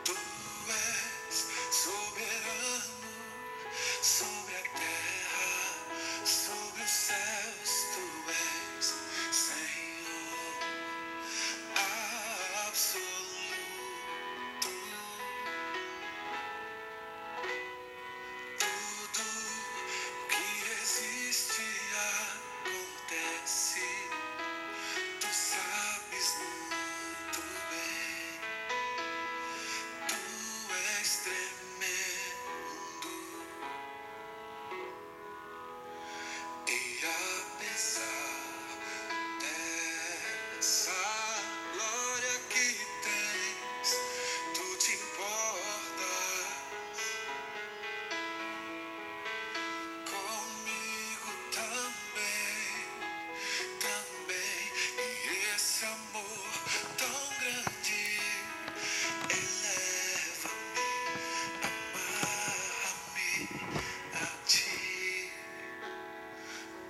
Tu és soberano sobre a terra, sobre os céus. Tu és Senhor absoluto. Tudo que existe acontece. Tu sabes muito bem. Tu és tremendo. E apesar dessa glória que tens, tu te importas comigo também. E esse amor tão grande eleva-me, amarra-me a ti.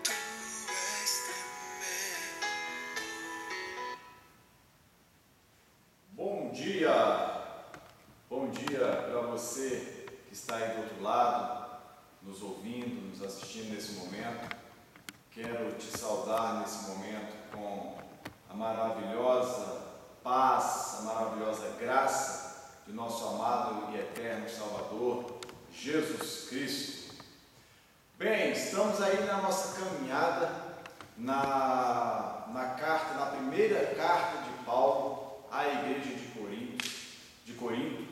Tu és tremendo. Bom dia para você que está aí do outro lado, nos ouvindo, nos assistindo nesse momento. Quero te saudar nesse momento com a maravilhosa paz, a maravilhosa graça de nosso amado e eterno Salvador, Jesus Cristo. Bem, estamos aí na nossa caminhada na primeira carta de Paulo à igreja de Corinto.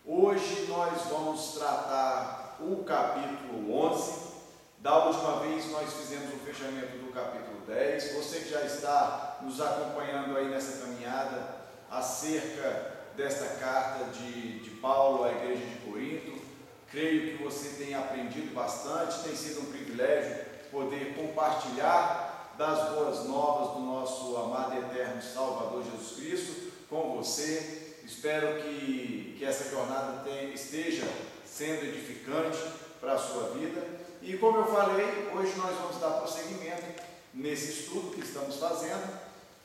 Hoje nós vamos tratar o capítulo 11. Da última vez nós fizemos o fechamento do capítulo 10. Você que já está nos acompanhando aí nessa caminhada acerca desta carta de Paulo à igreja de Corinto, creio que você tenha aprendido bastante. Tem sido um privilégio poder compartilhar das boas novas do nosso amado e eterno Salvador Jesus Cristo com você. Espero que essa jornada esteja sendo edificante para a sua vida. E como eu falei, hoje nós vamos dar prosseguimento nesse estudo que estamos fazendo.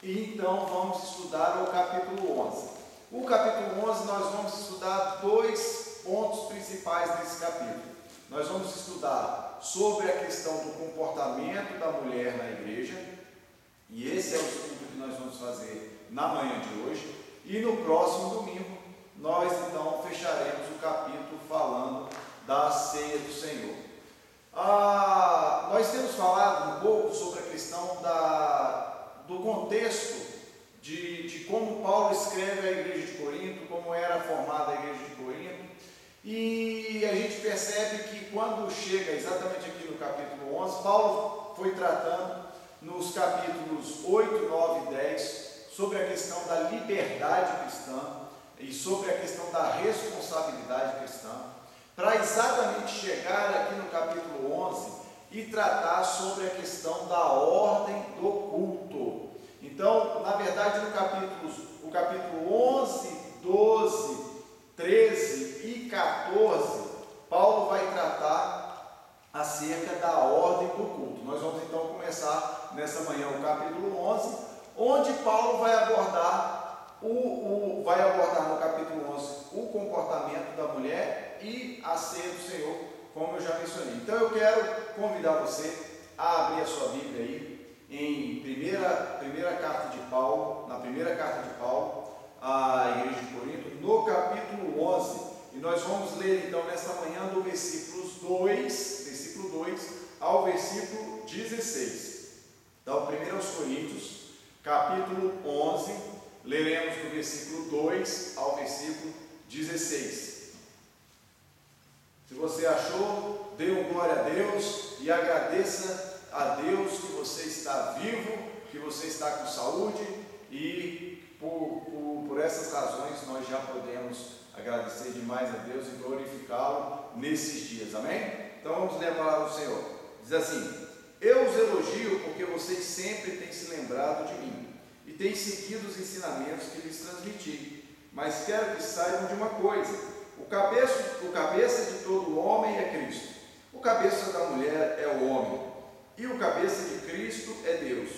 E então vamos estudar o capítulo 11. O capítulo 11 nós vamos estudar dois pontos principais desse capítulo. Nós vamos estudar sobre a questão do comportamento da mulher na igreja. E esse é o estudo que nós vamos fazer na manhã de hoje. E no próximo domingo, nós então fecharemos o capítulo falando da ceia do Senhor. Nós temos falado um pouco sobre a questão do contexto de como Paulo escreve a igreja de Corinto, como era formada a igreja de Corinto. E a gente percebe que quando chega exatamente aqui no capítulo 11, Paulo foi tratando nos capítulos 8, 9 e 10 sobre a questão da liberdade cristã e sobre a questão da responsabilidade cristã, para exatamente chegar aqui no capítulo 11 e tratar sobre a questão da ordem do culto. Então, na verdade, o capítulo 11, 12, 13 e 14, Paulo vai tratar acerca da ordem do culto. Nós vamos então começar nessa manhã o capítulo 11, onde Paulo vai abordar no capítulo 11 o comportamento da mulher e a ceia do Senhor, como eu já mencionei. Então eu quero convidar você a abrir a sua Bíblia aí em primeira carta de Paulo, na primeira carta de Paulo à igreja de Corinto, no capítulo 11, e nós vamos ler então nesta manhã do versículo 2 ao versículo 16. Então, 1 aos Coríntios, capítulo 11, leremos do versículo 2 ao versículo 16. Se você achou, dê um glória a Deus e agradeça a Deus que você está vivo, que você está com saúde, e por essas razões nós já podemos agradecer demais a Deus e glorificá-lo nesses dias, amém? Então vamos ler a palavra do Senhor. Diz assim: eu os elogio porque vocês sempre têm se lembrado de mim e têm seguido os ensinamentos que lhes transmiti, mas quero que saibam de uma coisa: o cabeça de todo homem é Cristo, o cabeça da mulher é o homem, e o cabeça de Cristo é Deus.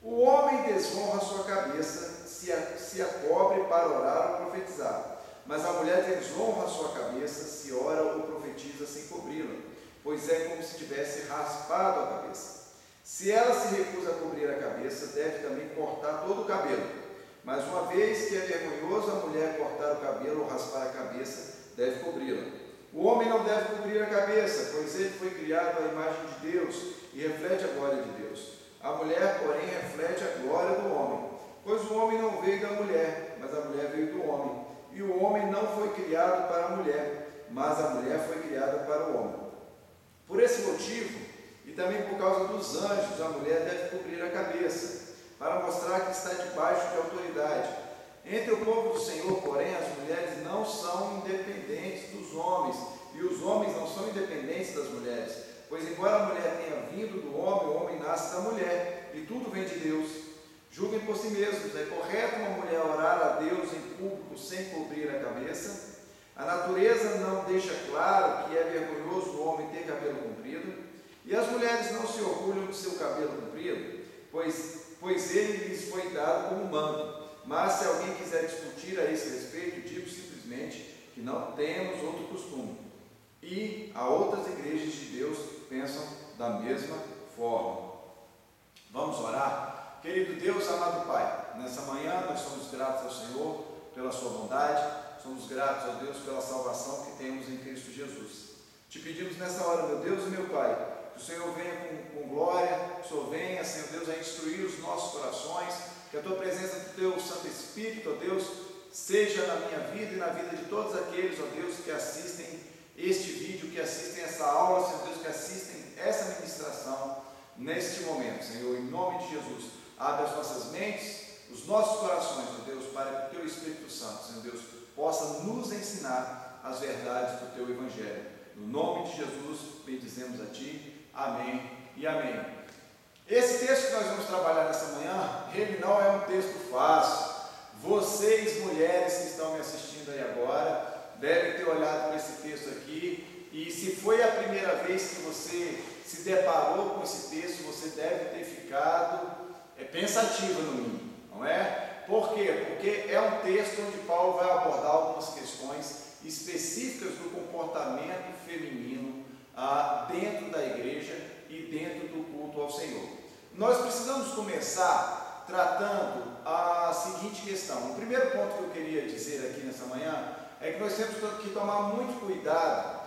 O homem desonra sua cabeça, se a cobre para orar ou profetizar, Mas a mulher desonra a sua cabeça se ora ou profetiza sem cobri-la, pois é como se tivesse raspado a cabeça. Se ela se recusa a cobrir a cabeça, deve também cortar todo o cabelo. Mas uma vez que é vergonhoso a mulher cortar o cabelo ou raspar a cabeça, deve cobri-la. O homem não deve cobrir a cabeça, pois ele foi criado à imagem de Deus e reflete a glória de Deus. A mulher, porém, reflete a glória do homem, pois o homem não veio da mulher, mas a mulher veio do homem. E o homem não foi criado para a mulher, mas a mulher foi criada para o homem. Por esse motivo, e também por causa dos anjos, a mulher deve cobrir a cabeça, para mostrar que está debaixo de autoridade. Entre o povo do Senhor, porém, as mulheres não são independentes dos homens, e os homens não são independentes das mulheres, pois embora a mulher tenha vindo do homem, o homem nasce da mulher, e tudo vem de Deus. Julguem por si mesmos, é correto uma mulher orar a Deus em público sem cobrir a cabeça? A natureza não deixa claro que é vergonhoso o homem ter cabelo comprido? E as mulheres não se orgulham de seu cabelo comprido, pois ele lhes foi dado como manto. Mas se alguém quiser discutir a esse respeito, digo simplesmente que não temos outro costume. E a outras igrejas de Deus pensam da mesma forma. Vamos orar? Querido Deus, amado Pai, nessa manhã nós somos gratos ao Senhor pela sua bondade, somos gratos a Deus pela salvação que temos em Cristo Jesus. Te pedimos nessa hora, meu Deus e meu Pai, que o Senhor venha com glória, que o Senhor venha, Senhor Deus, a instruir os nossos corações, que a Tua presença do Teu Santo Espírito, ó Deus, seja na minha vida e na vida de todos aqueles, ó Deus, que assistem este vídeo, que assistem essa aula, Senhor Deus, que assistem essa ministração neste momento, Senhor, em nome de Jesus. Abre as nossas mentes, os nossos corações, ó Deus, para que o Teu Espírito Santo, Senhor Deus, possa nos ensinar as verdades do Teu Evangelho. No nome de Jesus, bendizemos a Ti. Amém e amém. Esse texto que nós vamos trabalhar nessa manhã, ele não é um texto fácil. Vocês, mulheres que estão me assistindo aí agora, devem ter olhado para esse texto aqui, e se foi a primeira vez que você se deparou com esse texto, você deve ter ficado pensativa no mínimo, não é? Por quê? Porque é um texto onde Paulo vai abordar algumas questões específicas do comportamento feminino dentro da igreja e dentro do culto ao Senhor. Nós precisamos começar tratando a seguinte questão. O primeiro ponto que eu queria dizer aqui nessa manhã é que nós temos que tomar muito cuidado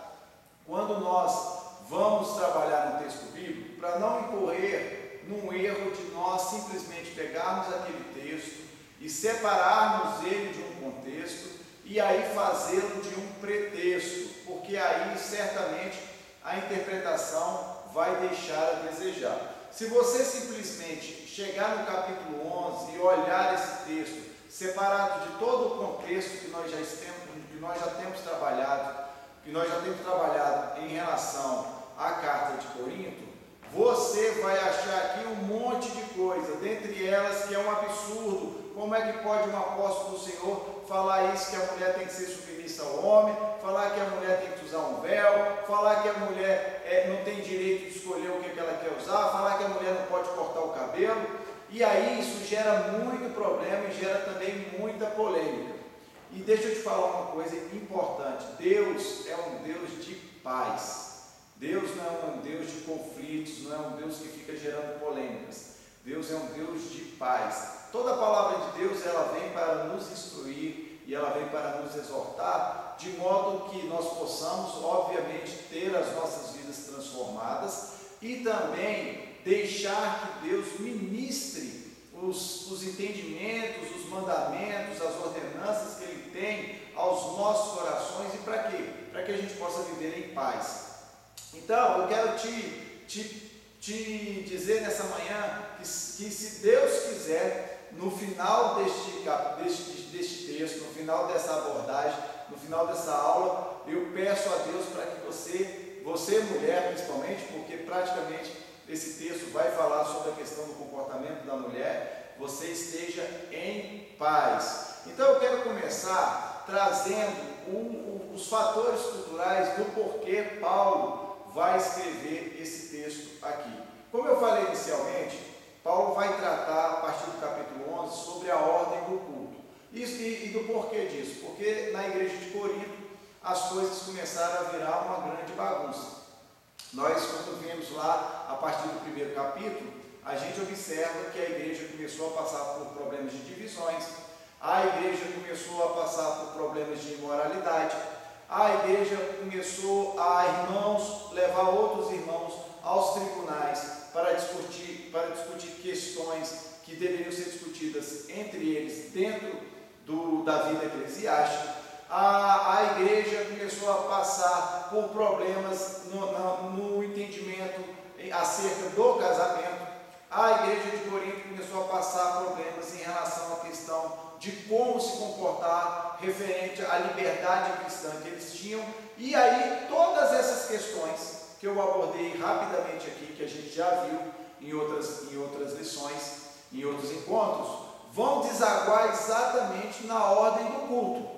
quando nós vamos trabalhar no texto bíblico, para não incorrer num erro de nós simplesmente pegarmos aquele texto e separarmos ele de um contexto e aí fazê-lo de um pretexto, porque aí certamente a interpretação vai deixar a desejar. Se você simplesmente chegar no capítulo 11 e olhar esse texto separado de todo o contexto que nós já temos trabalhado em relação à carta de Corinto, você vai achar aqui um monte de coisa, dentre elas que é um absurdo. Como é que pode um apóstolo do Senhor falar isso, que a mulher tem que ser submissa ao homem, falar que a mulher tem que usar um véu, falar que a mulher não tem direito de escolher o que ela quer usar, falar que a mulher não pode cortar o cabelo, e aí isso gera muito problema e gera também muita polêmica. E deixa eu te falar uma coisa importante: Deus é um Deus de paz. Deus não é um Deus de conflitos, não é um Deus que fica gerando polêmicas. Deus é um Deus de paz. Toda a palavra de Deus, ela vem para nos instruir e ela vem para nos exortar, de modo que nós possamos, obviamente, ter as nossas vidas transformadas e também deixar que Deus ministre os entendimentos, os mandamentos, as ordenanças que Ele tem aos nossos corações. E para quê? Para que a gente possa viver em paz. Então, eu quero te dizer nessa manhã que se Deus quiser, no final deste texto, no final dessa abordagem, no final dessa aula, eu peço a Deus para que você mulher principalmente, porque praticamente esse texto vai falar sobre a questão do comportamento da mulher, você esteja em paz. Então eu quero começar trazendo os fatores culturais do porquê Paulo vai escrever esse texto aqui. Como eu falei inicialmente, Paulo vai tratar a partir do capítulo 11 sobre a ordem do culto. E do porquê disso? Porque na igreja de Corinto as coisas começaram a virar uma grande bagunça. Nós, quando vemos lá, a partir do primeiro capítulo, a gente observa que a igreja começou a passar por problemas de divisões, a igreja começou a passar por problemas de imoralidade, a igreja começou a irmãos levar outros irmãos aos tribunais para discutir questões que deveriam ser discutidas entre eles dentro da vida eclesiástica. A igreja começou a passar por problemas no entendimento acerca do casamento. A igreja de Corinto começou a passar problemas em relação à questão de como se comportar referente à liberdade cristã que eles tinham. E aí todas essas questões que eu abordei rapidamente aqui, que a gente já viu em outras lições, em outros encontros, vão desaguar exatamente na ordem do culto.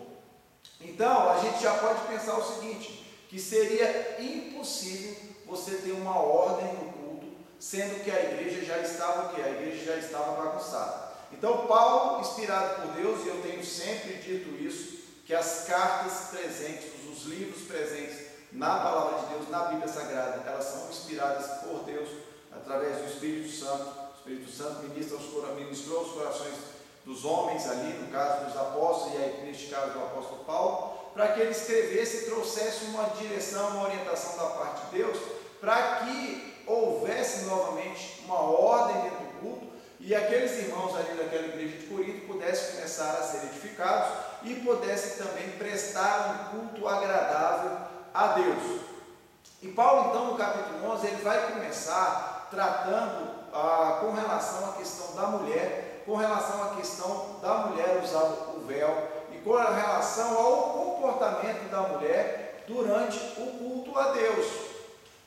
Então, a gente já pode pensar o seguinte, que seria impossível você ter uma ordem no culto, sendo que a igreja já estava A igreja já estava bagunçada. Então, Paulo, inspirado por Deus, e eu tenho sempre dito isso, que as cartas presentes, os livros presentes na Palavra de Deus, na Bíblia Sagrada, elas são inspiradas por Deus, através do Espírito Santo. O Espírito Santo ministrou os corações dos homens ali, no caso dos apóstolos, e aí, neste caso do apóstolo Paulo, para que ele escrevesse e trouxesse uma direção, uma orientação da parte de Deus, para que houvesse novamente uma ordem dentro do culto, e aqueles irmãos ali daquela igreja de Corinto pudessem começar a ser edificados e pudessem também prestar um culto agradável a Deus. E Paulo, então, no capítulo 11, ele vai começar tratando com relação à questão da mulher, com relação à questão da mulher usar o véu e com relação ao comportamento da mulher durante o culto a Deus.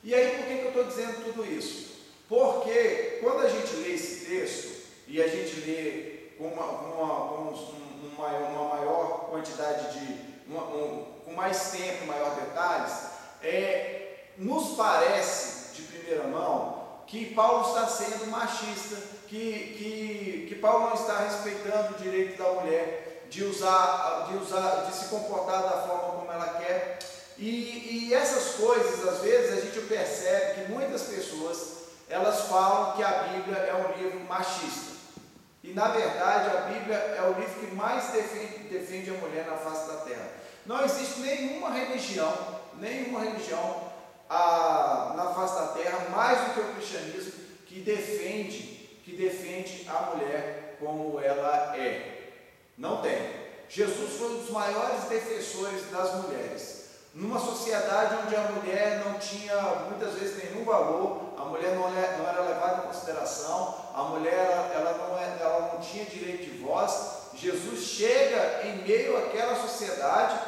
E aí, por que eu estou dizendo tudo isso? Porque quando a gente lê esse texto e a gente lê com uma maior quantidade com mais tempo, maior detalhes, nos parece de primeira mão que Paulo está sendo machista, que Paulo não está respeitando o direito da mulher de se comportar da forma como ela quer. E essas coisas, às vezes, a gente percebe que muitas pessoas, elas falam que a Bíblia é um livro machista. E, na verdade, a Bíblia é o livro que mais defende a mulher na face da terra. Não existe nenhuma religião na face da terra, mais do que o cristianismo, que defende a mulher como ela é. Não tem. Jesus foi um dos maiores defensores das mulheres. Numa sociedade onde a mulher não tinha muitas vezes nenhum valor, a mulher não era levada em consideração, a mulher ela não tinha direito de voz, Jesus chega em meio àquela sociedade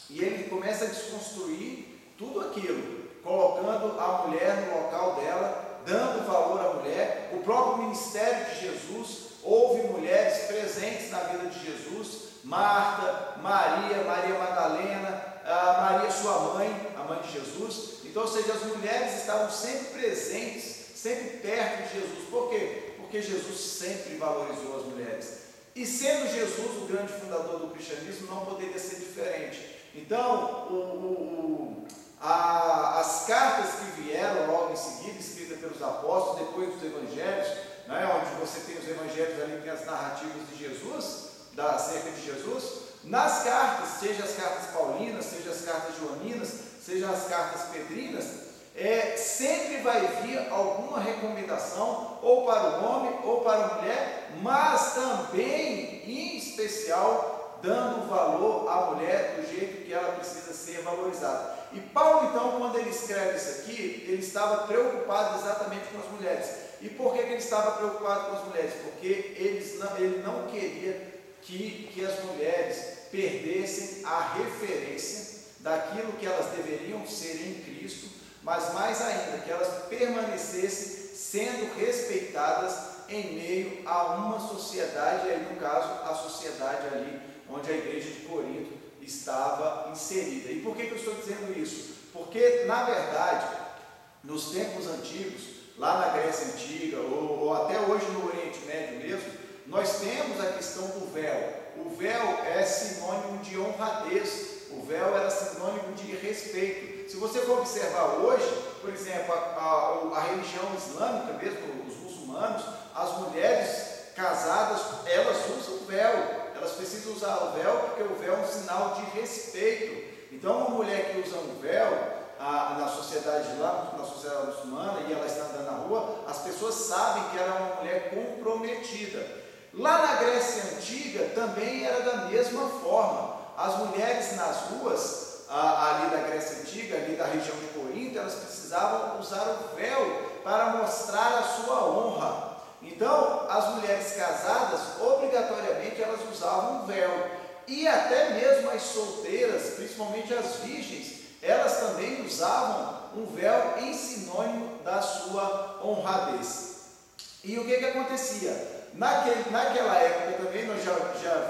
e ele começa a desconstruir tudo aquilo, colocando a mulher no local dela, dando valor à mulher. O próprio ministério de Jesus, houve mulheres presentes na vida de Jesus, Marta, Maria Madalena, Maria sua mãe, a mãe de Jesus. Então, ou seja, as mulheres estavam sempre presentes, sempre perto de Jesus. Por quê? Porque Jesus sempre valorizou as mulheres. E sendo Jesus o grande fundador do cristianismo, não poderia ser diferente. Então, as cartas que vieram logo em seguida, escritas pelos apóstolos, depois dos evangelhos, onde você tem os evangelhos ali, tem as narrativas de Jesus, acerca de Jesus, nas cartas, seja as cartas paulinas, seja as cartas joaninas, seja as cartas pedrinas, sempre vai vir alguma recomendação, ou para o homem, ou para a mulher, mas também, em especial, dando valor à mulher do jeito que ela precisa ser valorizada. E Paulo, então, quando ele escreve isso aqui, ele estava preocupado exatamente com as mulheres. E por que ele estava preocupado com as mulheres? Porque ele não queria que as mulheres perdessem a referência daquilo que elas deveriam ser em Cristo, mas mais ainda, que elas permanecessem sendo respeitadas em meio a uma sociedade, aí no caso, a sociedade ali onde a igreja de Corinto estava inserida. E por que eu estou dizendo isso? Porque, na verdade, nos tempos antigos, lá na Grécia Antiga, ou até hoje no Oriente Médio mesmo, nós temos a questão do véu. O véu é sinônimo de honradez, o véu era sinônimo de respeito. Se você for observar hoje, por exemplo, a religião islâmica, mesmo os muçulmanos, as mulheres casadas, elas usam véu, elas precisam usar o véu porque o véu é um sinal de respeito. Então, uma mulher que usa um véu, na sociedade lá, na sociedade muçulmana, e ela está andando na rua, as pessoas sabem que ela é uma mulher comprometida. Lá na Grécia Antiga também era da mesma forma. As mulheres nas ruas, ali da Grécia Antiga, ali da região de Corinto, elas precisavam usar o véu para mostrar a sua honra. Então, as mulheres casadas, obrigatoriamente, elas usavam um véu. E até mesmo as solteiras, principalmente as virgens, elas também usavam um véu em sinônimo da sua honradez. E o que acontecia? Naquela época também, nós já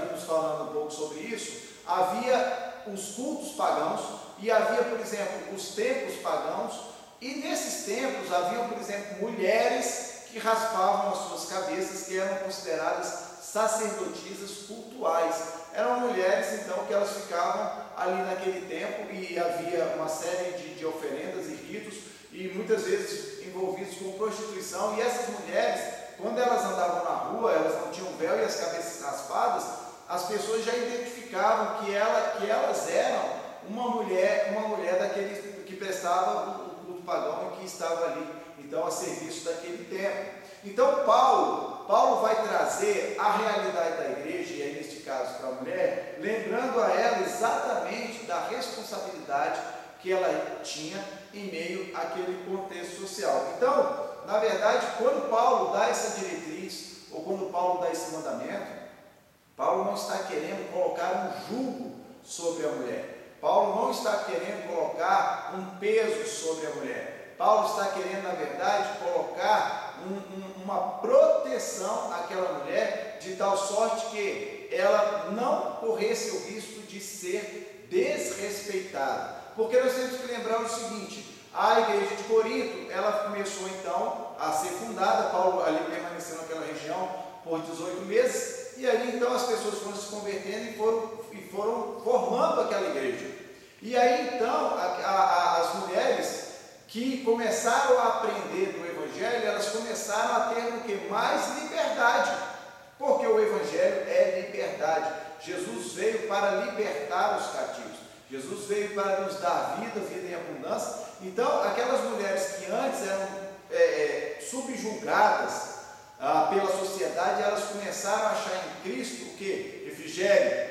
vimos falando um pouco sobre isso, havia os cultos pagãos e havia, por exemplo, os templos pagãos, e nesses templos haviam, por exemplo, mulheres que raspavam as suas cabeças, que eram consideradas sacerdotisas cultuais. Eram mulheres, então, que elas ficavam ali naquele tempo e havia uma série de oferendas e ritos, e muitas vezes envolvidos com prostituição, e essas mulheres, quando elas andavam na rua, elas não tinham véu e as cabeças raspadas, as pessoas já identificavam que elas eram uma mulher daquele que prestava o culto pagão e que estava ali, então, a serviço daquele tempo. Então, Paulo vai trazer a realidade da igreja, e aí neste caso para a mulher, lembrando a ela exatamente da responsabilidade que ela tinha em meio àquele contexto social. Então, na verdade, quando Paulo dá essa diretriz, ou quando Paulo dá esse mandamento, Paulo não está querendo colocar um jugo sobre a mulher. Paulo não está querendo colocar um peso sobre a mulher. Paulo está querendo, na verdade, colocar uma proteção àquela mulher, de tal sorte que ela não corresse o risco de ser desrespeitada. Porque nós temos que lembrar o seguinte: a igreja de Corinto, ela começou então a ser fundada, Paulo ali permaneceu naquela região por 18 meses, e ali então as pessoas foram se convertendo e foram formando aquela igreja. E aí então as mulheres que começaram a aprender do Evangelho, elas começaram a ter o que? Mais liberdade, porque o Evangelho é liberdade. Jesus veio para libertar os cativos, Jesus veio para nos dar vida em abundância. Então, aquelas mulheres que antes eram subjugadas pela sociedade, elas começaram a achar em Cristo o que? Refrigério,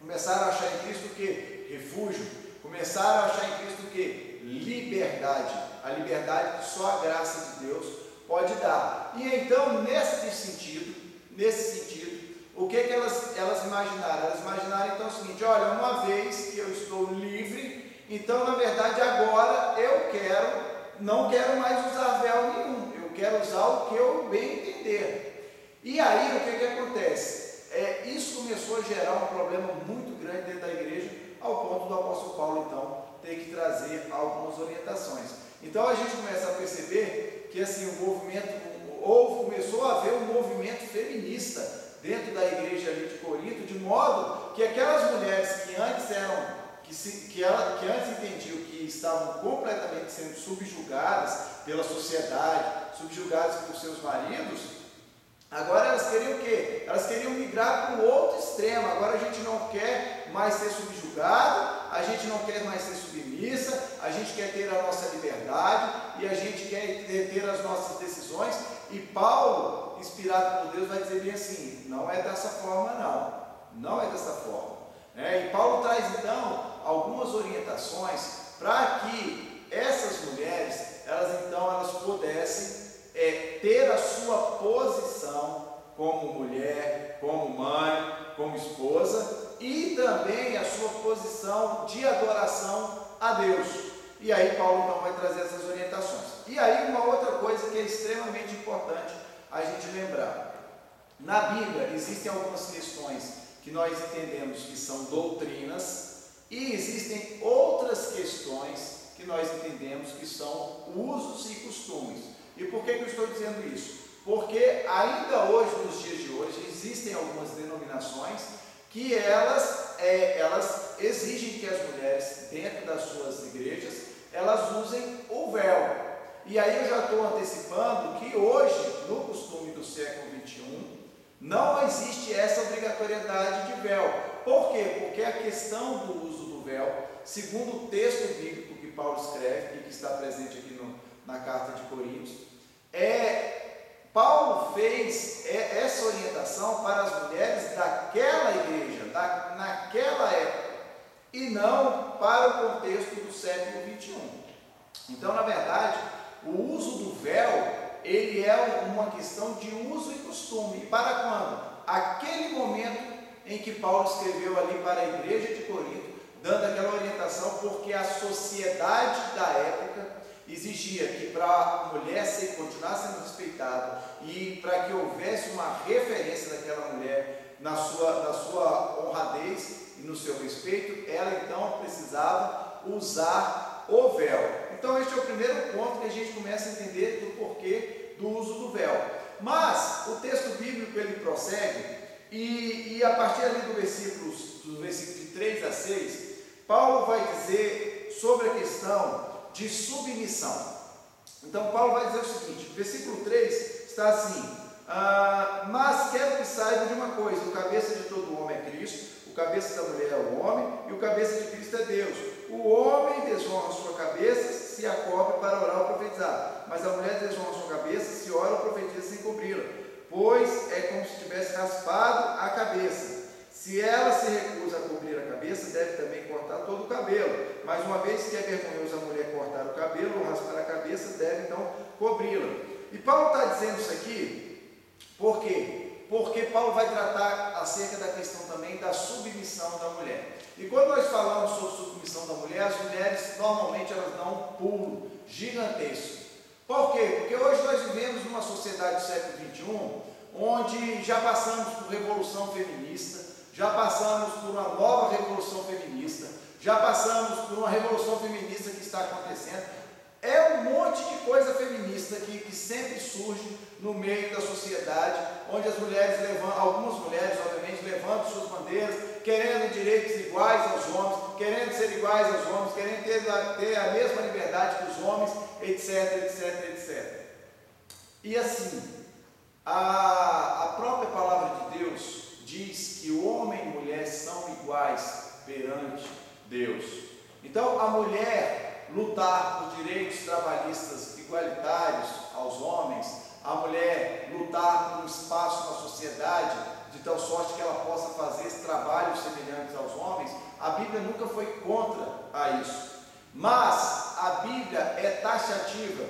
começaram a achar em Cristo o que? Refúgio, começaram a achar em Cristo o que? Liberdade, a liberdade que só a graça de Deus pode dar. E então, nesse sentido, o que elas imaginaram? Elas imaginaram então o seguinte: olha, uma vez que eu estou livre, então na verdade agora eu não quero mais usar véu nenhum, eu quero usar o que eu bem entender. E aí o que acontece? Isso começou a gerar um problema muito grande dentro da igreja, ao ponto do apóstolo Paulo então ter que trazer algumas orientações. Então a gente começa a perceber que assim, começou a haver um movimento feminista dentro da igreja ali de Corinto, de modo que aquelas mulheres que antes entendiam que estavam completamente sendo subjugadas pela sociedade, subjugadas por seus maridos, agora elas queriam o quê? Elas queriam migrar para o outro extremo. Agora a gente não quer mais ser subjugado, a gente não quer mais ser submissa, a gente quer ter a nossa liberdade e a gente quer ter as nossas decisões. E Paulo, inspirado por Deus, vai dizer bem assim: não é dessa forma não é dessa forma. E Paulo traz então algumas orientações para que essas mulheres, elas pudessem ter a sua posição como mulher, como mãe, como esposa, e também a sua posição de adoração a Deus. E aí Paulo então vai trazer essas orientações. E aí uma outra coisa que é extremamente importante a gente lembrar: na Bíblia existem algumas questões que nós entendemos que são doutrinas, e existem outras questões que nós entendemos que são usos e costumes. E por que eu estou dizendo isso? Porque ainda hoje, nos dias de hoje, existem algumas denominações que elas exigem que as mulheres, dentro das suas igrejas, elas usem o véu. E aí eu já estou antecipando que hoje, no costume do século XXI, não existe essa obrigatoriedade de véu. Por quê? Porque a questão do uso do véu, segundo o texto bíblico que Paulo escreve, e que está presente aqui na carta de Coríntios, Paulo fez essa orientação para as mulheres daquela igreja, naquela época, e não para o contexto do século XXI. Então, na verdade, o uso do véu, ele é uma questão de uso e costume. E para quando? Aquele momento em que Paulo escreveu ali para a igreja de Corinto, dando aquela orientação, porque a sociedade da época exigia que para a mulher continuar sendo respeitada e para que houvesse uma referência daquela mulher na sua honradez e no seu respeito, ela então precisava usar o véu. Então este é o primeiro ponto que a gente começa a entender do porquê do uso do véu. Mas o texto bíblico ele prossegue e a partir ali do versículo de 3 a 6, Paulo vai dizer sobre a questão de submissão. Então Paulo vai dizer o seguinte, versículo 3 está assim: mas quero que saibam de uma coisa, o cabeça de todo homem é Cristo, o cabeça da mulher é o homem, e o cabeça de Cristo é Deus. O homem desonra sua cabeça se a cobre para orar ou profetizar, mas a mulher desonra sua cabeça se ora ou profetiza sem cobri-la, pois é como se tivesse raspado a cabeça. Se ela se recusa a cobrir a cabeça, deve também cortar todo o cabelo. Mas uma vez que é vergonhoso a mulher cortar o cabelo ou raspar a cabeça, deve então cobri-la. E Paulo está dizendo isso aqui, por quê? Porque Paulo vai tratar acerca da questão também da submissão da mulher. E quando nós falamos sobre submissão da mulher, as mulheres normalmente elas dão um pulo gigantesco. Por quê? Porque hoje nós vivemos numa sociedade do século XXI, onde já passamos por revolução feminista, já passamos por uma nova revolução feminista, já passamos por uma revolução feminista que está acontecendo. É um monte de coisa feminista que sempre surge no meio da sociedade, onde as mulheres algumas mulheres, obviamente, levantam suas bandeiras, querendo direitos iguais aos homens, querendo ser iguais aos homens, querendo ter a mesma liberdade que os homens, etc, etc, etc. E assim, a própria palavra de Deus diz que o homem e mulher são iguais perante Deus. Então, a mulher lutar por direitos trabalhistas igualitários aos homens, a mulher lutar por um espaço na sociedade, de tal sorte que ela possa fazer trabalhos semelhantes aos homens, a Bíblia nunca foi contra a isso. Mas a Bíblia é taxativa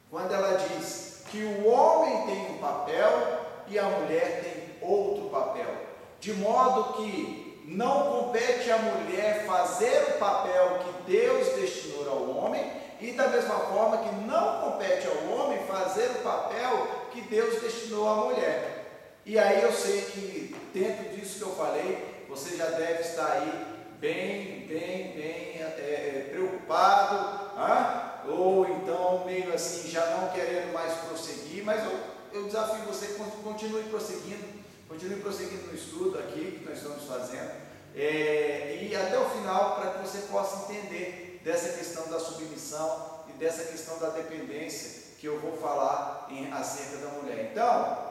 quando ela diz que o homem tem um papel e a mulher tem outro papel, de modo que não compete à mulher fazer o papel que Deus destinou ao homem, e da mesma forma que não compete ao homem fazer o papel que Deus destinou à mulher. E aí eu sei que dentro disso que eu falei, você já deve estar aí bem preocupado, ou então meio assim, já não querendo mais prosseguir, mas eu desafio você que continue prosseguindo no estudo aqui que nós estamos fazendo, e até o final, para que você possa entender dessa questão da submissão e dessa questão da dependência que eu vou falar acerca da mulher. Então,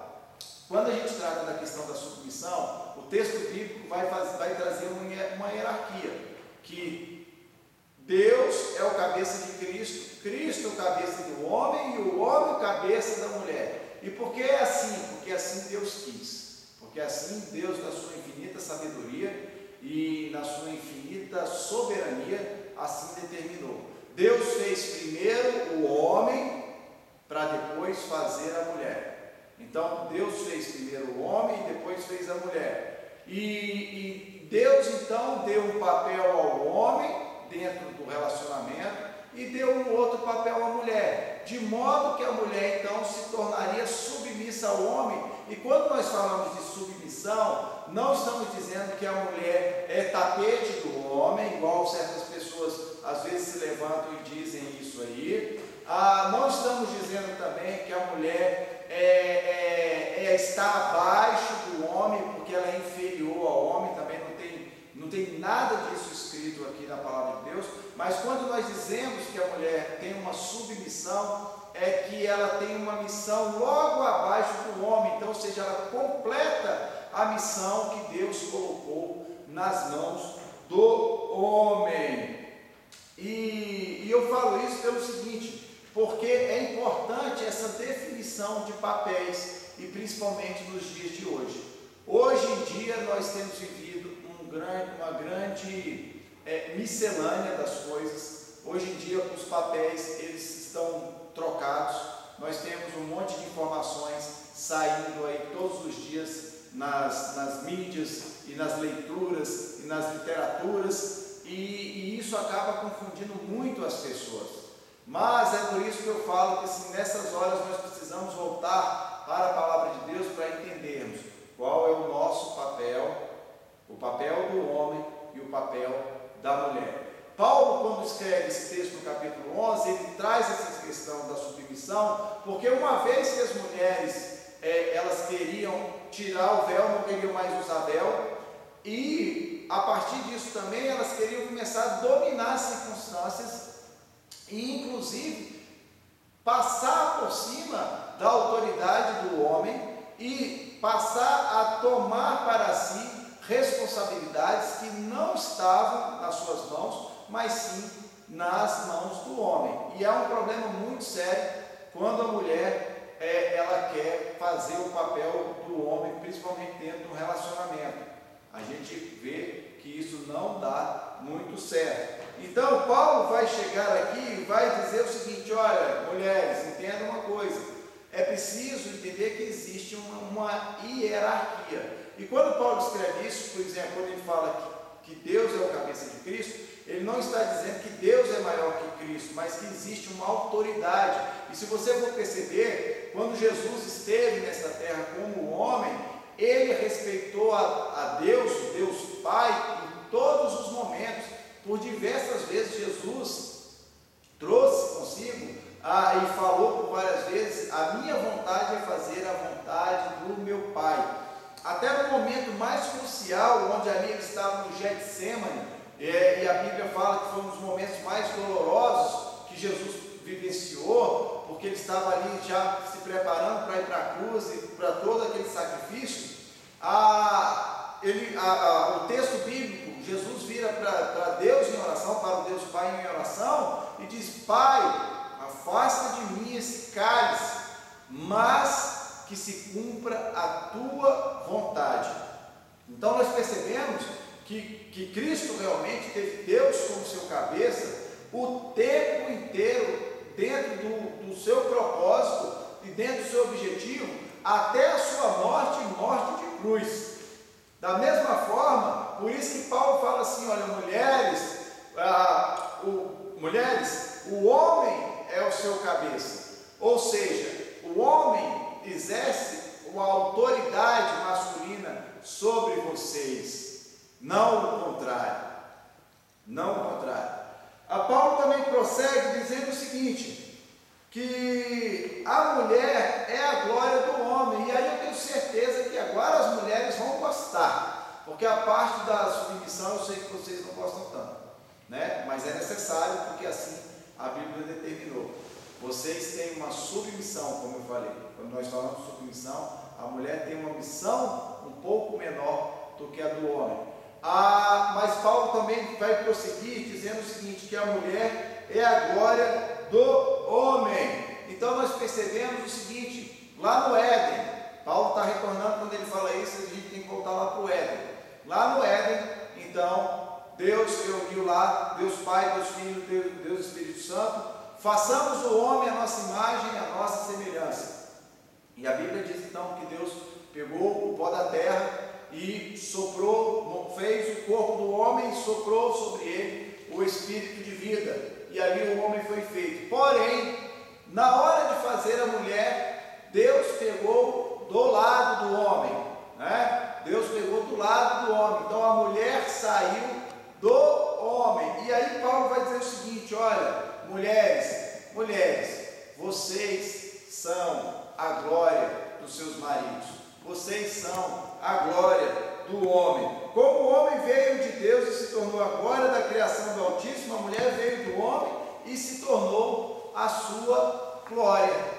quando a gente trata da questão da submissão, o texto bíblico vai trazer uma hierarquia, que Deus é o cabeça de Cristo, Cristo é o cabeça do homem e o homem o cabeça da mulher. E por que é assim? Porque assim Deus quis, porque assim Deus, na sua infinita sabedoria e na sua infinita soberania, assim determinou. Deus fez primeiro o homem para depois fazer a mulher. Então Deus fez primeiro o homem e depois fez a mulher. E Deus então deu um papel ao homem dentro do relacionamento e deu um outro papel à mulher, de modo que a mulher então se tornaria submissa ao homem. E quando nós falamos de submissão, não estamos dizendo que a mulher é tapete do homem, igual certas pessoas às vezes se levantam e dizem isso aí. Não estamos dizendo também que a mulher está abaixo do homem porque ela é inferior ao homem, tem nada disso escrito aqui na palavra de Deus, mas quando nós dizemos que a mulher tem uma submissão, é que ela tem uma missão logo abaixo do homem, então, ou seja, ela completa a missão que Deus colocou nas mãos do homem. E eu falo isso pelo seguinte, porque é importante essa definição de papéis, e principalmente nos dias de hoje. Hoje em dia nós temos vivido uma grande miscelânea das coisas. Hoje em dia os papéis eles estão trocados, nós temos um monte de informações saindo aí todos os dias nas mídias e nas leituras e nas literaturas, e isso acaba confundindo muito as pessoas. Mas é por isso que eu falo que assim, nessas horas nós precisamos voltar para a palavra de Deus para entendermos qual é o nosso papel, o papel do homem e o papel da mulher. Paulo, quando escreve esse texto no capítulo 11, ele traz essa questão da submissão, porque uma vez que as mulheres elas queriam tirar o véu, não queriam mais usar véu, e a partir disso também elas queriam começar a dominar as circunstâncias e inclusive passar por cima da autoridade do homem e passar a tomar para si responsabilidades que não estavam nas suas mãos, mas sim nas mãos do homem. E é um problema muito sério quando a mulher ela quer fazer o papel do homem, principalmente dentro do relacionamento. A gente vê que isso não dá muito certo. Então Paulo vai chegar aqui e vai dizer o seguinte: olha, mulheres, entendam uma coisa, é preciso entender que existe uma hierarquia. E quando Paulo escreve isso, por exemplo, quando ele fala que Deus é o cabeça de Cristo, ele não está dizendo que Deus é maior que Cristo, mas que existe uma autoridade. E se você for perceber, quando Jesus esteve nessa terra como homem, ele respeitou a Deus, Deus Pai, em todos os momentos. Por diversas vezes Jesus trouxe consigo e falou por várias vezes: a minha vontade é fazer a vontade do meu Pai. Até no momento mais crucial, onde ali ele estava no Getsemane, e a Bíblia fala que foi um dos momentos mais dolorosos que Jesus vivenciou, porque ele estava ali já se preparando para ir para a cruz e para todo aquele sacrifício. O texto bíblico, Jesus vira para Deus em oração, para o Deus Pai em oração, e diz: Pai, afasta de mim esse cálice, mas que se cumpra a tua vontade. Então nós percebemos que Cristo realmente teve Deus como seu cabeça o tempo inteiro, dentro do seu propósito e dentro do seu objetivo, até a sua morte e morte de cruz. Da mesma forma, por isso que Paulo fala assim: olha, mulheres, o homem é o seu cabeça, ou seja, o homem exerce uma autoridade masculina sobre vocês, não o contrário. Não o contrário. A Paulo também prossegue dizendo o seguinte, que a mulher é a glória do homem, e aí eu tenho certeza que agora as mulheres vão gostar, porque a parte da submissão eu sei que vocês não gostam tanto, né? Mas é necessário, porque assim a Bíblia determinou. Vocês têm uma submissão, como eu falei. Quando nós falamos de submissão, a mulher tem uma missão um pouco menor do que a do homem. Mas Paulo também vai prosseguir dizendo o seguinte, que a mulher é a glória do homem. Então nós percebemos o seguinte, lá no Éden, Paulo está retornando quando ele fala isso, a gente tem que voltar lá para o Éden. Lá no Éden, então, Deus reuniu lá, Deus Pai, Deus Filho, Deus Espírito Santo, façamos o homem a nossa imagem e a nossa semelhança. E a Bíblia diz então que Deus pegou o pó da terra e soprou, fez o corpo do homem e soprou sobre ele o espírito de vida. E ali o homem foi feito. Porém, na hora de fazer a mulher, Deus pegou do lado do homem, né? Deus pegou do lado do homem. Então a mulher saiu do homem. E aí Paulo vai dizer o seguinte: olha, mulheres, vocês são a glória dos seus maridos, vocês são a glória do homem. Como o homem veio de Deus e se tornou a glória da criação do Altíssimo, a mulher veio do homem e se tornou a sua glória.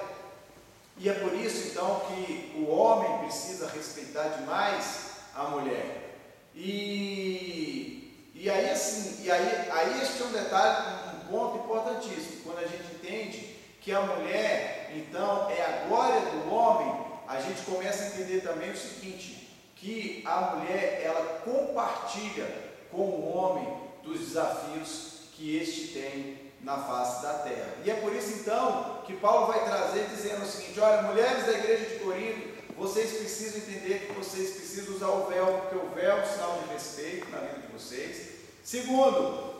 E é por isso então que o homem precisa respeitar demais a mulher. E aí assim, aí este é um detalhe, um ponto importantíssimo. Quando a gente entende que a mulher então é a glória do homem, a gente começa a entender também o seguinte, que a mulher ela compartilha com o homem dos desafios que este tem na face da terra. E é por isso então que Paulo vai trazer dizendo o seguinte: olha, mulheres da igreja de Corinto, vocês precisam entender que vocês precisam usar o véu, porque o véu é um sinal de respeito na vida de vocês. Segundo,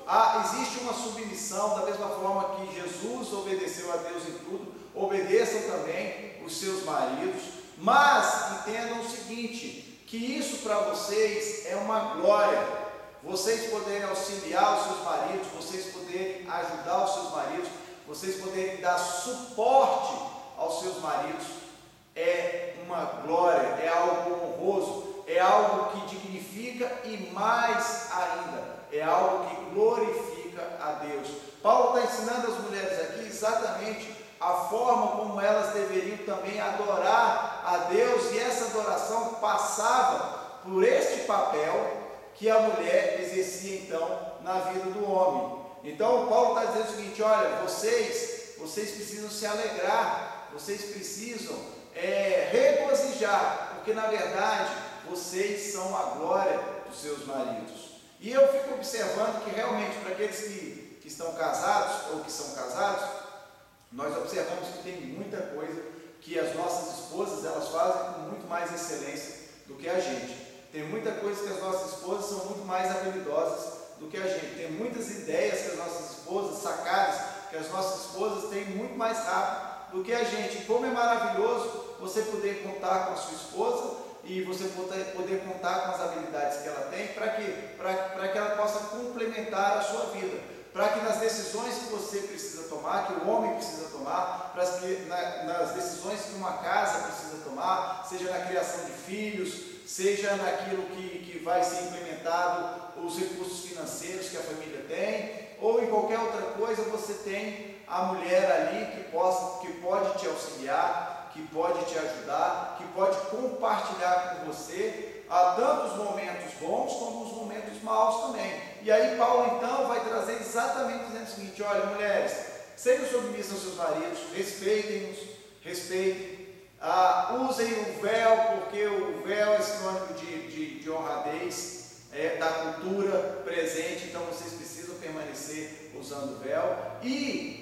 existe uma submissão, da mesma forma que Jesus obedeceu a Deus em tudo, obedeçam também os seus maridos, mas entendam o seguinte, que isso para vocês é uma glória. Vocês poderem auxiliar os seus maridos, vocês poderem ajudar os seus maridos, vocês poderem dar suporte aos seus maridos, é uma glória, é algo honroso, é algo que dignifica e mais ainda, é algo que glorifica a Deus. Paulo está ensinando as mulheres aqui exatamente a forma como elas deveriam também adorar a Deus, e essa adoração passava por este papel que a mulher exercia então na vida do homem. Então Paulo está dizendo o seguinte: olha, vocês precisam se alegrar, vocês precisam regozijar, porque na verdade vocês são a glória dos seus maridos. E eu fico observando que realmente para aqueles que estão casados ou que são casados, nós observamos que tem muita coisa que as nossas esposas elas fazem com muito mais excelência do que a gente. Tem muita coisa que as nossas esposas são muito mais habilidosas do que a gente. Tem muitas ideias que as nossas esposas, sacadas, que as nossas esposas têm muito mais rápido do que a gente. E como é maravilhoso você poder contar com a sua esposa e você poder contar com as habilidades que ela tem, para quê? Para que ela possa complementar a sua vida. Para que nas decisões que você precisa tomar, que o homem precisa tomar, nas decisões que uma casa precisa tomar, seja na criação de filhos, seja naquilo que vai ser implementado, os recursos financeiros que a família tem, ou em qualquer outra coisa, você tem a mulher ali que pode te auxiliar, que pode te ajudar, que pode compartilhar com você tanto os momentos bons como os momentos maus também. E aí Paulo então vai trazer exatamente dizendo o seguinte: olha, mulheres, sejam submissas aos seus maridos, respeitem-nos, usem o véu, porque o véu é sinônimo de honradez, da cultura presente, então vocês precisam permanecer usando o véu.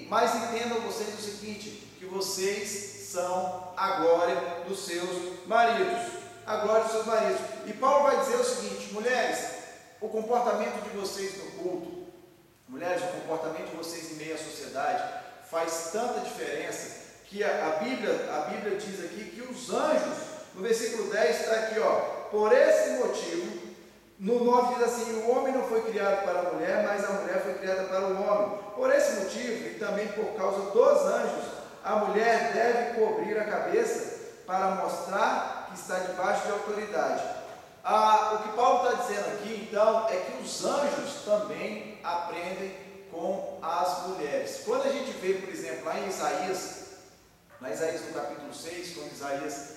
Mas entendam vocês o seguinte, que vocês são a glória dos seus maridos, a glória dos seus maridos. E Paulo vai dizer o seguinte: mulheres, o comportamento de vocês no culto, mulheres, o comportamento de vocês em meio à sociedade faz tanta diferença, que a Bíblia diz aqui que os anjos, no versículo 10 está aqui, por esse motivo, no 9 diz assim: o homem não foi criado para a mulher, mas a mulher foi criada para o homem. Por esse motivo, e também por causa dos anjos, a mulher deve cobrir a cabeça para mostrar que está debaixo de autoridade. O que Paulo está dizendo aqui, então, é que os anjos também aprendem com as mulheres. Quando a gente vê, por exemplo, lá em Isaías no capítulo 6, quando Isaías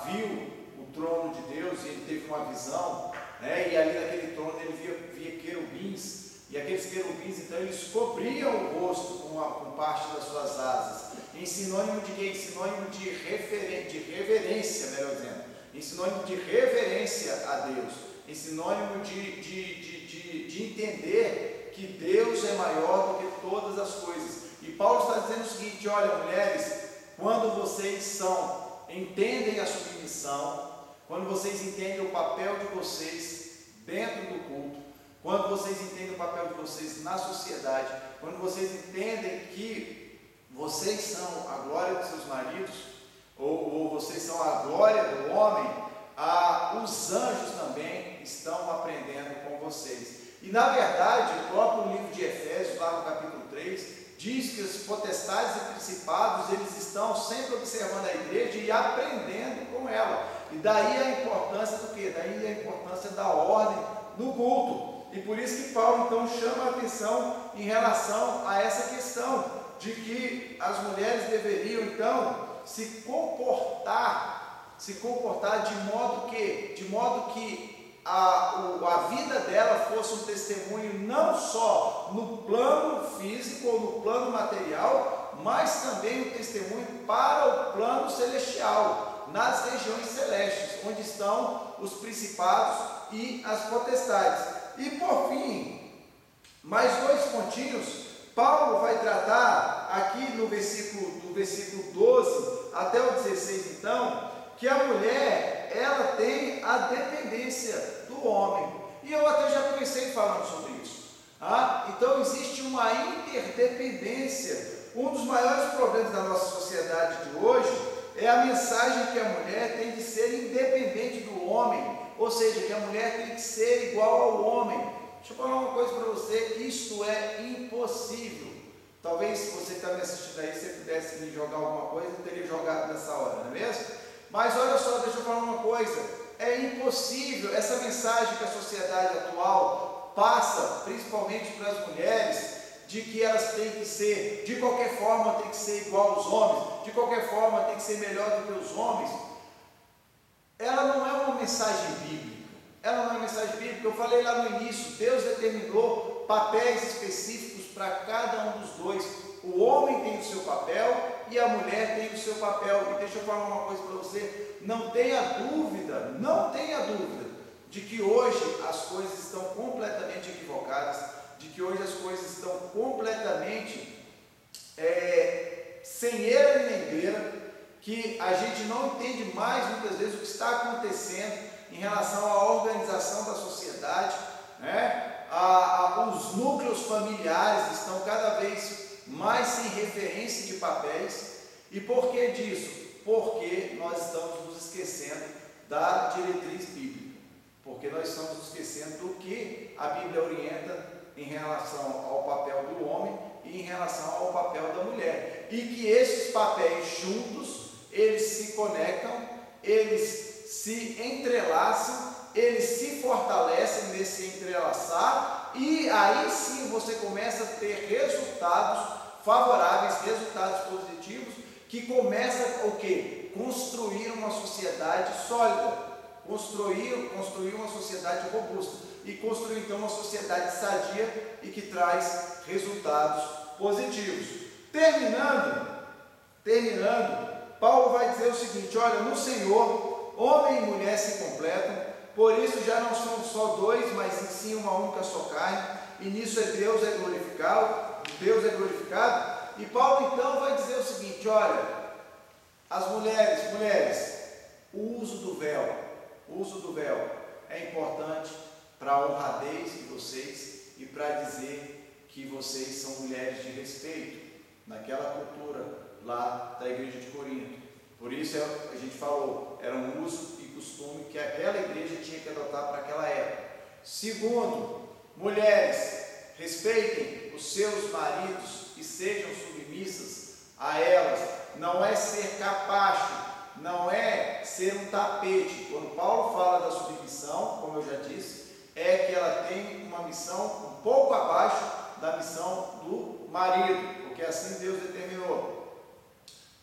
viu o trono de Deus e ele teve uma visão, e ali naquele trono ele via querubins, e aqueles querubins, então, eles cobriam o rosto com parte das suas asas, em sinônimo de quê? Em sinônimo de reverência, melhor dizendo, em sinônimo de reverência a Deus, em sinônimo de entender que Deus é maior do que todas as coisas. E Paulo está dizendo o seguinte: olha, mulheres, quando vocês entendem a submissão, quando vocês entendem o papel de vocês dentro do culto, quando vocês entendem o papel de vocês na sociedade, quando vocês entendem que vocês são a glória dos seus maridos, ou vocês são a glória do homem, os anjos também estão aprendendo com vocês. E na verdade, o próprio livro de Efésios, lá no capítulo 3, diz que os potestades e principados, eles estão sempre observando a igreja e aprendendo com ela. E daí a importância do quê? Daí a importância da ordem no culto. E por isso que Paulo então chama a atenção em relação a essa questão de que as mulheres deveriam então se comportar de modo que a vida dela fosse um testemunho não só no plano físico ou no plano material, mas também um testemunho para o plano celestial, nas regiões celestes, onde estão os principados e as potestades. E por fim, mais 2 pontinhos, Paulo vai tratar aqui do versículo 12 até o 16, então, que a mulher, ela tem a dependência do homem. E eu até já comecei falando sobre isso. Então existe uma interdependência. Um dos maiores problemas da nossa sociedade de hoje é a mensagem que a mulher tem de ser independente do homem, ou seja, que a mulher tem que ser igual ao homem. Deixa eu falar uma coisa para você, isto é impossível. Talvez se você está me assistindo aí, você pudesse me jogar alguma coisa, eu teria jogado nessa hora, não é mesmo? Mas olha só, deixa eu falar uma coisa, é impossível, essa mensagem que a sociedade atual passa, principalmente para as mulheres, de que elas têm que ser, de qualquer forma, tem que ser igual aos homens, de qualquer forma, tem que ser melhor do que os homens. Ela não é uma mensagem bíblica. Ela não é uma mensagem bíblica. Eu falei lá no início, Deus determinou papéis específicos para cada um dos dois. O homem tem o seu papel e a mulher tem o seu papel. E deixa eu falar uma coisa para você, não tenha dúvida de que hoje as coisas estão completamente equivocadas, de que hoje as coisas estão completamente sem eira nem beira, que a gente não entende mais muitas vezes o que está acontecendo em relação à organização da sociedade, né? Os núcleos familiares estão cada vez mais sem referência de papéis. E por que disso? Porque nós estamos nos esquecendo da diretriz bíblica, porque nós estamos nos esquecendo do que a Bíblia orienta em relação ao papel do homem e em relação ao papel da mulher, e que esses papéis juntos, eles se conectam, eles se entrelaçam, eles se fortalecem nesse entrelaçar, e aí sim você começa a ter resultados favoráveis, resultados positivos, que começa o quê? Construir uma sociedade sólida, construir uma sociedade robusta, e construir então uma sociedade sadia e que traz resultados positivos. Terminando, Paulo vai dizer o seguinte: olha, no Senhor, homem e mulher se completam, por isso já não são só dois, mas sim uma única só carne, e nisso Deus é glorificado. E Paulo então vai dizer o seguinte: olha, as mulheres, o uso do véu é importante para a honradez de vocês e para dizer que vocês são mulheres de respeito naquela cultura lá da igreja de Corinto. Por isso a gente falou, era um uso e costume que aquela igreja tinha que adotar para aquela época. Segundo, mulheres, respeitem os seus maridos e sejam submissas a elas. Não é ser capacho, não é ser um tapete. Quando Paulo fala da submissão, como eu já disse, é que ela tem uma missão um pouco abaixo da missão do marido, porque assim Deus determinou.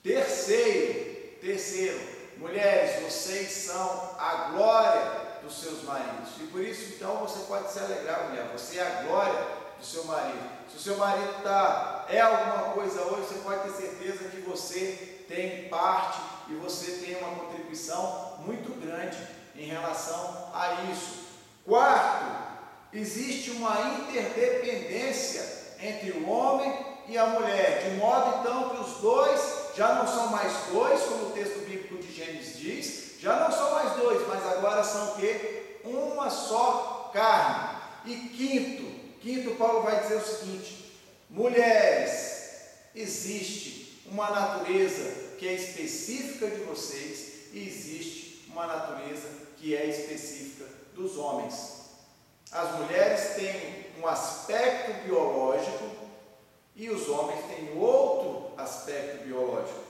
Terceiro, mulheres, vocês são a glória dos seus maridos, e por isso então você pode se alegrar, mulher, você é a glória do seu marido. Se o seu marido é alguma coisa hoje, você pode ter certeza que você tem parte e você tem uma contribuição muito grande em relação a isso. Quarto, existe uma interdependência entre o homem e a mulher, de modo então que os dois já não são mais dois, como o texto bíblico de Gênesis diz, já não são mais dois, mas agora são o quê? Uma só carne. E quinto, Paulo vai dizer o seguinte: mulheres, existe uma natureza que é específica de vocês e existe uma natureza que é específica dos homens. As mulheres têm um aspecto biológico e os homens têm outro aspecto biológico.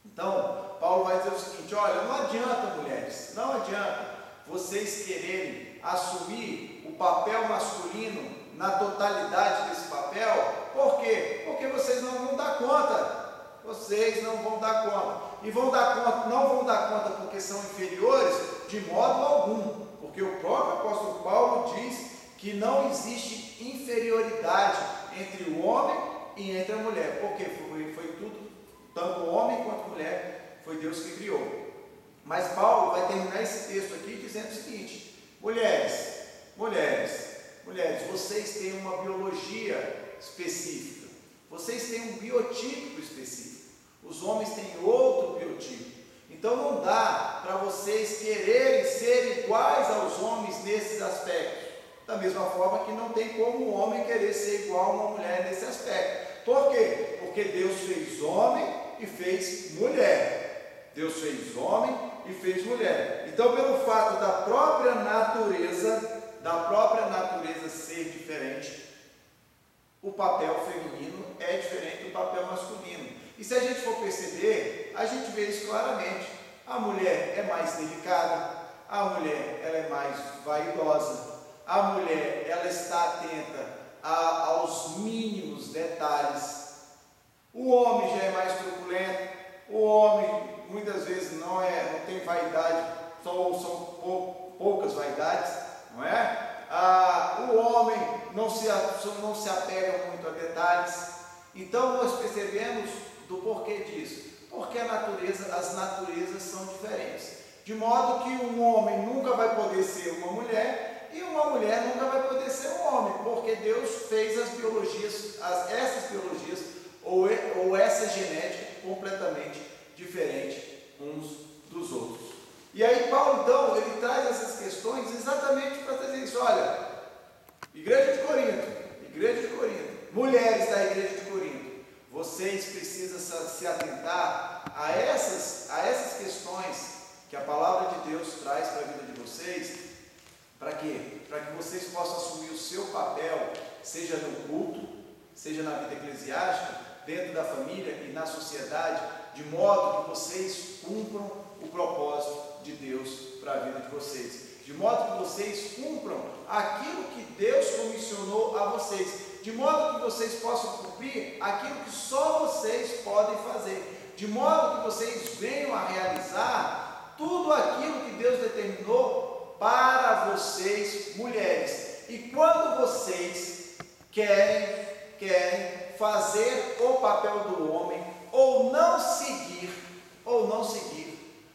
Então, Paulo vai dizer o seguinte: olha, não adianta, mulheres, não adianta vocês quererem assumir o papel masculino na totalidade desse papel. Por quê? Porque vocês não vão dar conta. Vocês não vão dar conta. E vão dar conta, não vão dar conta porque são inferiores de modo algum. Porque o próprio apóstolo Paulo diz que não existe inferioridade entre o homem e entre a mulher. Porque foi tudo, tanto o homem quanto a mulher, foi Deus que criou. Mas Paulo vai terminar esse texto aqui dizendo o seguinte: mulheres, vocês têm uma biologia específica, vocês têm um biotipo específico, os homens têm outro biotipo. Então não dá para vocês quererem ser iguais aos homens nesses aspectos, da mesma forma que não tem como um homem querer ser igual a uma mulher nesse aspecto. Por quê? Porque Deus fez homem e fez mulher. Deus fez homem e fez mulher. Então, pelo fato da própria natureza ser diferente, o papel feminino é diferente do papel masculino. E se a gente for perceber, a gente vê isso claramente. A mulher é mais delicada, a mulher ela é mais vaidosa, a mulher ela está atenta aos mínimos detalhes. O homem já é mais truculento, o homem muitas vezes não tem vaidade, são poucas vaidades, não é? O homem não se apega muito a detalhes. Então nós percebemos do porquê disso, porque as naturezas são diferentes, de modo que um homem nunca vai poder ser uma mulher e uma mulher nunca vai poder ser um homem, porque Deus fez essas biologias ou essa genética completamente diferente uns dos outros. E aí Paulo então ele traz essas questões exatamente para dizer isso. Olha, igreja de Corinto, mulheres da igreja de Corinto, vocês precisam se atentar a essas questões que a palavra de Deus traz para a vida de vocês. Para quê? Para que vocês possam assumir o seu papel, seja no culto, seja na vida eclesiástica, dentro da família e na sociedade, de modo que vocês cumpram o propósito de Deus para a vida de vocês, de modo que vocês cumpram aquilo que Deus comissionou a vocês, de modo que vocês possam cumprir aquilo que só vocês podem fazer, de modo que vocês venham a realizar tudo aquilo que Deus determinou para vocês, mulheres. E quando vocês querem fazer o papel do homem, ou não seguir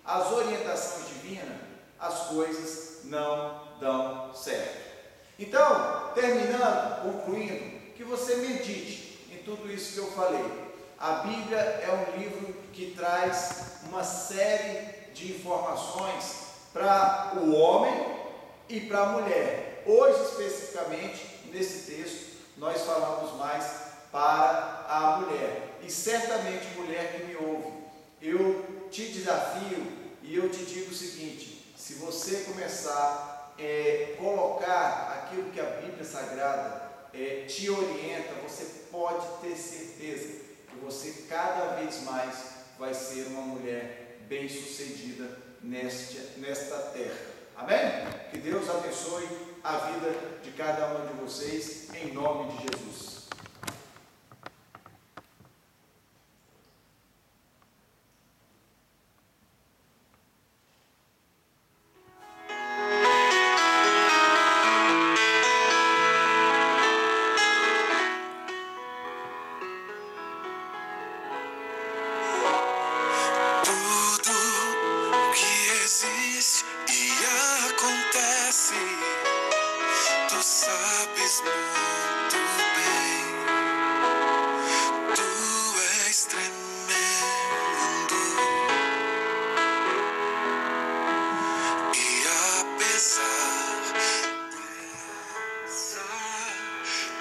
as orientações divinas, as coisas não dão certo. Então, terminando, concluindo, que você medite em tudo isso que eu falei. A Bíblia é um livro que traz uma série de informações para o homem e para a mulher. Hoje, especificamente, nesse texto, nós falamos mais para a mulher. E certamente, mulher que me ouve, eu te desafio e eu te digo o seguinte: se você começar a colocar aquilo que a Bíblia Sagrada te orienta, você pode ter certeza que você cada vez mais vai ser uma mulher bem-sucedida nesta terra. Amém? Que Deus abençoe a vida de cada um de vocês, em nome de Jesus. Tudo que existe e acontece, tu sabes muito bem. Tu és tremendo, e apesar dessa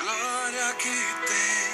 glória que tem,